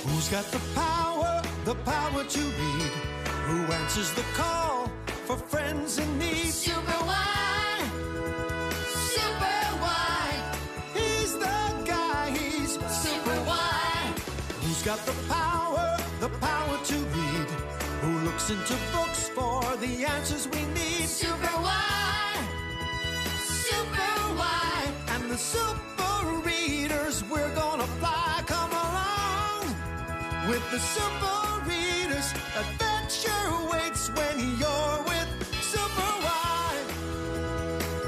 Who's got the power to lead? Who answers the call for friends in need? Super why? Super why? He's the guy, he's Super why? Who's got the power to lead? Who looks into books for the answers we need? Super why? Super why? And the super readers, we're gonna fly. Come along with the super readers. Adventure waits when you're with Super Y.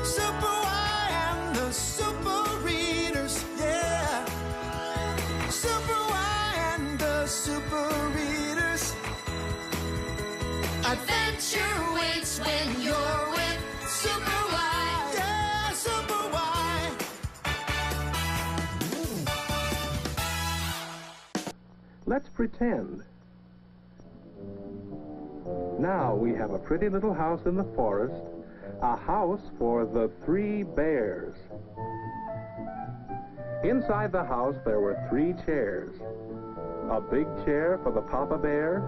Super Y and the super readers, yeah. Super Y and the super readers. Adventure waits when you're with Super why? Yeah, Super Y. Let's pretend. Now we have a pretty little house in the forest, a house for the 3 bears. Inside the house there were 3 chairs. A big chair for the papa bear,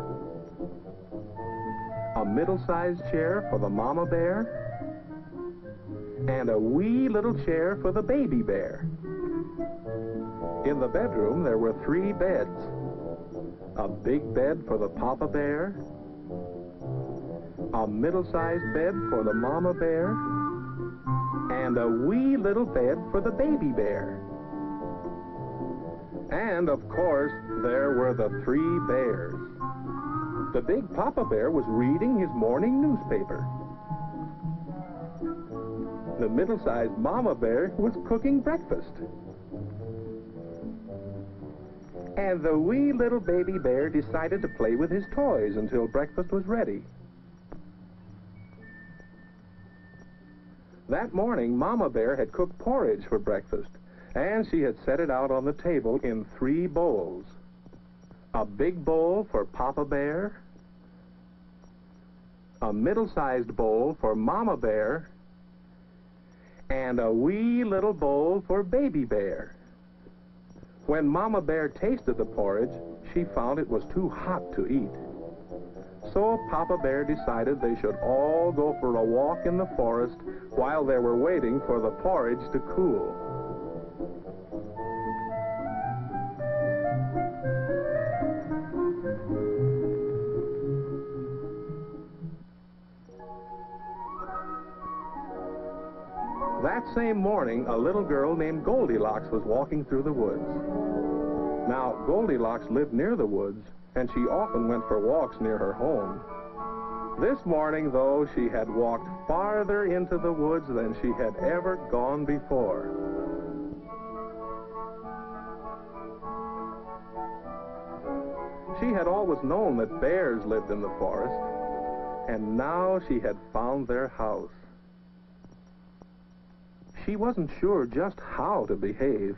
a middle-sized chair for the mama bear, and a wee little chair for the baby bear. In the bedroom there were 3 beds. A big bed for the papa bear, a middle-sized bed for the mama bear, and a wee little bed for the baby bear. And, of course, there were the 3 bears. The big papa bear was reading his morning newspaper. The middle-sized mama bear was cooking breakfast. And the wee little baby bear decided to play with his toys until breakfast was ready. That morning, Mama Bear had cooked porridge for breakfast, and she had set it out on the table in 3 bowls. A big bowl for Papa Bear, a middle-sized bowl for Mama Bear, and a wee little bowl for Baby Bear. When Mama Bear tasted the porridge, she found it was too hot to eat. So Papa Bear decided they should all go for a walk in the forest while they were waiting for the porridge to cool. That same morning, a little girl named Goldilocks was walking through the woods. Now, Goldilocks lived near the woods, and she often went for walks near her home. This morning, though, she had walked farther into the woods than she had ever gone before. She had always known that bears lived in the forest, and now she had found their house. She wasn't sure just how to behave,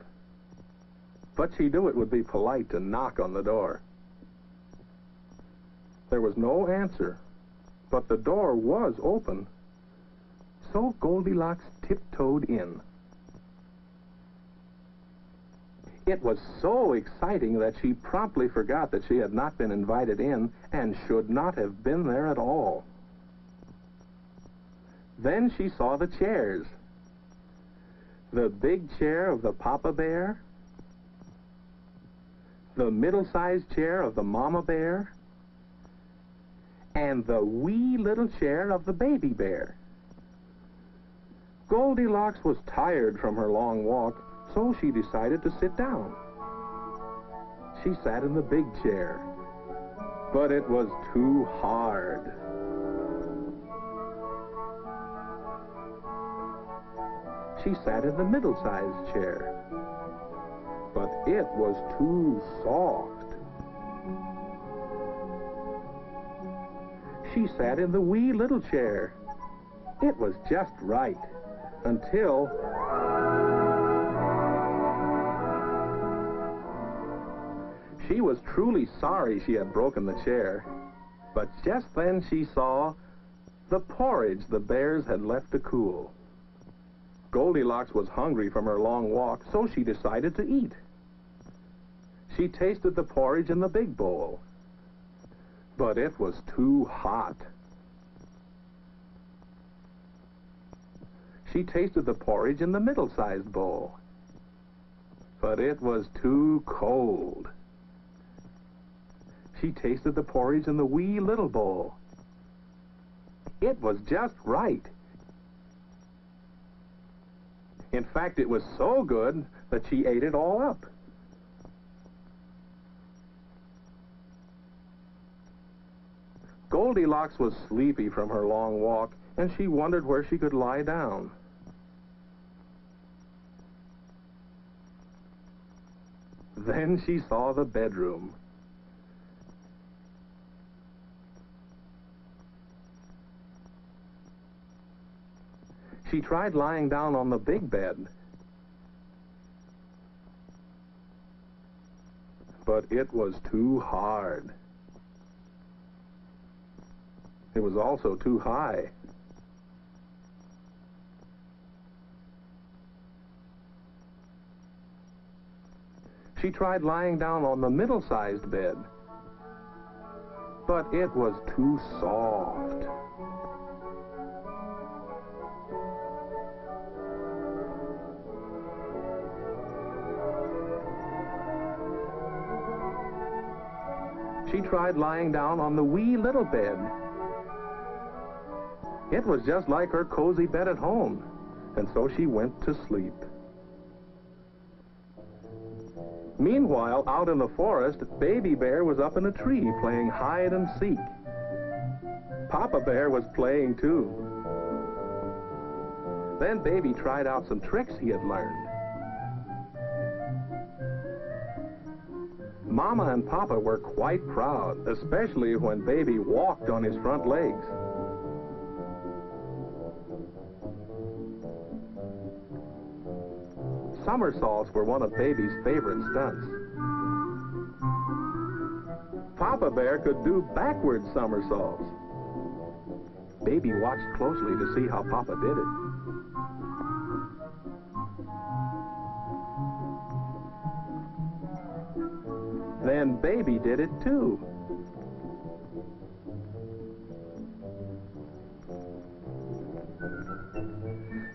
but she knew it would be polite to knock on the door. There was no answer, but the door was open, so Goldilocks tiptoed in. It was so exciting that she promptly forgot that she had not been invited in and should not have been there at all. Then she saw the chairs. The big chair of the Papa Bear, the middle-sized chair of the Mama Bear, and the wee little chair of the Baby Bear. Goldilocks was tired from her long walk, so she decided to sit down. She sat in the big chair, but it was too hard. She sat in the middle-sized chair, but it was too soft. She sat in the wee little chair. It was just right, until... She was truly sorry she had broken the chair, but just then she saw the porridge the bears had left to cool. Goldilocks was hungry from her long walk, so she decided to eat. She tasted the porridge in the big bowl, but it was too hot. She tasted the porridge in the middle-sized bowl, but it was too cold. She tasted the porridge in the wee little bowl. It was just right. In fact, it was so good that she ate it all up. Goldilocks was sleepy from her long walk, and she wondered where she could lie down. Then she saw the bedroom. She tried lying down on the big bed, but it was too hard. It was also too high. She tried lying down on the middle-sized bed, but it was too soft. She tried lying down on the wee little bed. It was just like her cozy bed at home, and so she went to sleep. Meanwhile, out in the forest, Baby Bear was up in a tree playing hide and seek. Papa Bear was playing too. Then Baby tried out some tricks he had learned. Mama and Papa were quite proud, especially when Baby walked on his front legs. Somersaults were one of Baby's favorite stunts. Papa Bear could do backward somersaults. Baby watched closely to see how Papa did it. Then Baby did it too.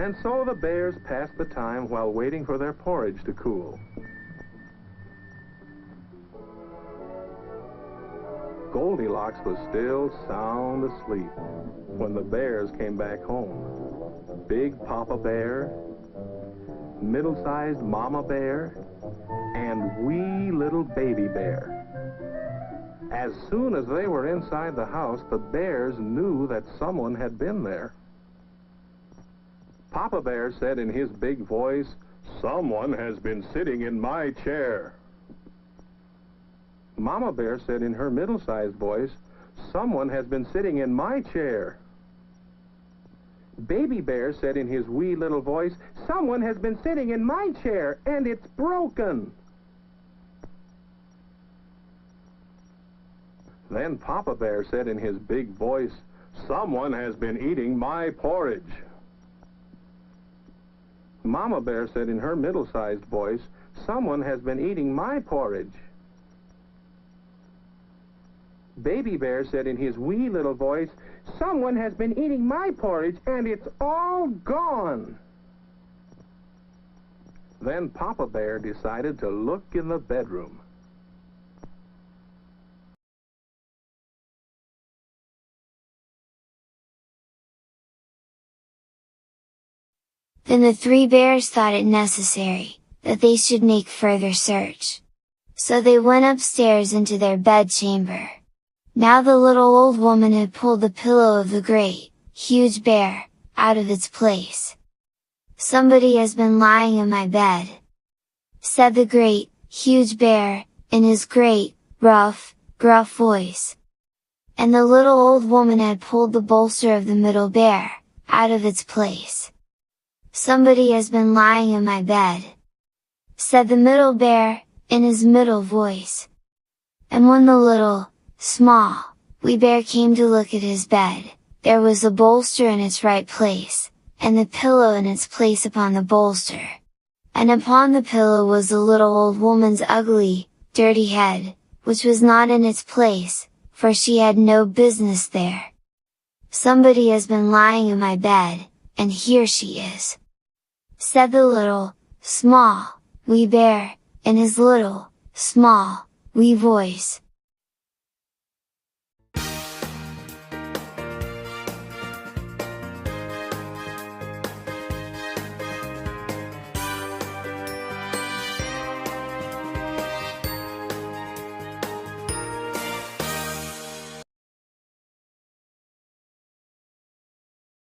And so the bears passed the time while waiting for their porridge to cool. Goldilocks was still sound asleep when the bears came back home. Big Papa Bear, middle-sized Mama Bear, and wee little Baby Bear. As soon as they were inside the house, the bears knew that someone had been there. Papa Bear said in his big voice, "Someone has been sitting in my chair." Mama Bear said in her middle-sized voice, "Someone has been sitting in my chair." Baby Bear said in his wee little voice, "Someone has been sitting in my chair, and it's broken." Then Papa Bear said in his big voice, "Someone has been eating my porridge." Mama Bear said in her middle-sized voice, "Someone has been eating my porridge." Baby Bear said in his wee little voice, "Someone has been eating my porridge, and it's all gone." Then Papa Bear decided to look in the bedroom. Then the three bears thought it necessary that they should make further search. So they went upstairs into their bedchamber. Now the little old woman had pulled the pillow of the great, huge bear, out of its place. "Somebody has been lying in my bed," said the great, huge bear, in his great, rough, gruff voice. And the little old woman had pulled the bolster of the middle bear, out of its place. "Somebody has been lying in my bed," said the middle bear, in his middle voice. And when the little, small, wee bear came to look at his bed, there was the bolster in its right place, and the pillow in its place upon the bolster. And upon the pillow was the little old woman's ugly, dirty head, which was not in its place, for she had no business there. "Somebody has been lying in my bed, and here she is!" said the little, small, wee bear, in his little, small, wee voice.